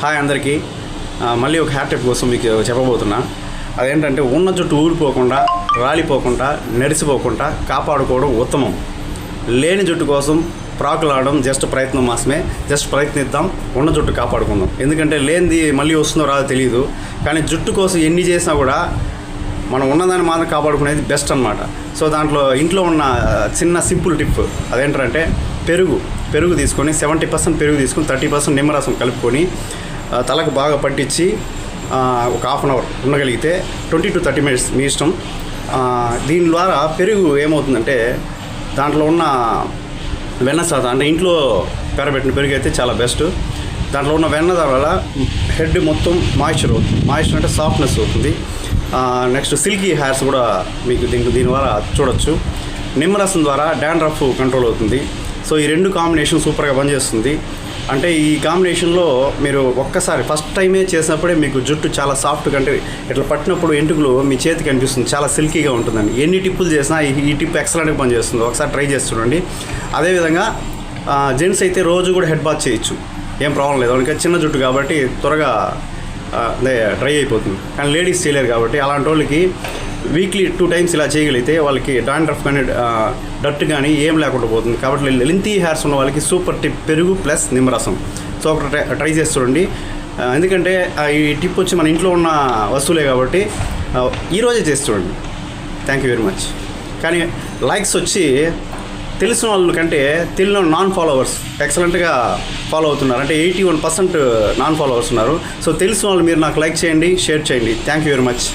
Hi అందరికీ. మళ్ళీ ఒక హ్యార్ టిప్ కోసం మీకు చెప్పబోతున్నా. అదేంటంటే ఉన్న జుట్టు ఊడిపోకుండా, రాలిపోకుండా, నెరిసిపోకుండా కాపాడుకోవడం ఉత్తమం. లేని జుట్టు కోసం ప్రాకులాడడం జస్ట్ ప్రయత్నం మాత్రమే. జస్ట్ ప్రయత్నిద్దాం, ఉన్న జుట్టు కాపాడుకుందాం. ఎందుకంటే లేనిది మళ్ళీ వస్తుందో రాదో తెలియదు. కానీ జుట్టు కోసం ఎన్ని చేసినా కూడా మనం ఉన్నదాన్ని మాత్రం కాపాడుకునేది బెస్ట్ అనమాట. సో దాంట్లో ఇంట్లో ఉన్న చిన్న సింపుల్ టిప్ అదేంటంటే పెరుగు తీసుకొని 70% పెరుగు తీసుకొని 30% నిమ్మరసం కలుపుకొని తలకు బాగా పట్టించి ఒక హాఫ్ అన్ అవర్ ఉండగలిగితే 20 to 30 minutes మీ ఇష్టం. దీని ద్వారా పెరుగు ఏమవుతుందంటే దాంట్లో ఉన్న వెన్న శాతం, అంటే ఇంట్లో పెరబెట్టిన పెరుగు అయితే చాలా బెస్ట్. దాంట్లో ఉన్న వెన్న వల్ల హెడ్ మొత్తం మాయిశ్చర్ అవుతుంది. మాయిశ్చర్ అంటే సాఫ్ట్నెస్ అవుతుంది. నెక్స్ట్ సిల్కీ హెయిర్స్ కూడా మీకు దీని ద్వారా చూడొచ్చు. నిమ్మరసం ద్వారా డాండ్రఫ్ కంట్రోల్ అవుతుంది. సో ఈ రెండు కాంబినేషన్ సూపర్గా పనిచేస్తుంది. అంటే ఈ కాంబినేషన్లో మీరు ఒక్కసారి ఫస్ట్ టైమే చేసినప్పుడే మీకు జుట్టు చాలా సాఫ్ట్గా, అంటే ఇట్లా పట్టినప్పుడు ఎంటుకలు మీ చేతికి అనిపిస్తుంది, చాలా సిల్కీగా ఉంటుందండి. ఎన్ని టిప్పులు చేసినా ఈ టిప్ ఎక్సలెంట్గా పనిచేస్తుంది. ఒకసారి ట్రై చేసి చూడండి. అదేవిధంగా జెంట్స్ అయితే రోజు కూడా హెడ్ బాత్ చేయొచ్చు, ఏం ప్రాబ్లం లేదు. అందుకే చిన్న జుట్టు కాబట్టి త్వరగా డ్రై అయిపోతుంది. కానీ లేడీస్ చేయలేరు కాబట్టి అలాంటి వాళ్ళకి వీక్లీ 2 times ఇలా చేయగలిగితే వాళ్ళకి డాండ్రఫ్ కానీ డట్ కానీ ఏం లేకుండా పోతుంది. కాబట్టి లెంతీ హెయిర్స్ ఉన్న వాళ్ళకి సూపర్ టిప్ పెరుగు ప్లస్ నిమ్మరసం. సో ఒకటి ట్రై చేసి చూడండి. ఎందుకంటే ఈ టిప్ వచ్చి మన ఇంట్లో ఉన్న వస్తువులే కాబట్టి ఈరోజే చేసి చూడండి. Thank you very much. కానీ లైక్స్ వచ్చి తెలిసిన వాళ్ళ కంటే తెలియని నాన్ ఫాలోవర్స్ ఎక్సలెంట్గా ఫాలో అవుతున్నారు. అంటే 81% నాన్ ఫాలోవర్స్ ఉన్నారు. సో తెలిసిన వాళ్ళు మీరు నాకు లైక్ చేయండి, షేర్ చేయండి. Thank you very much.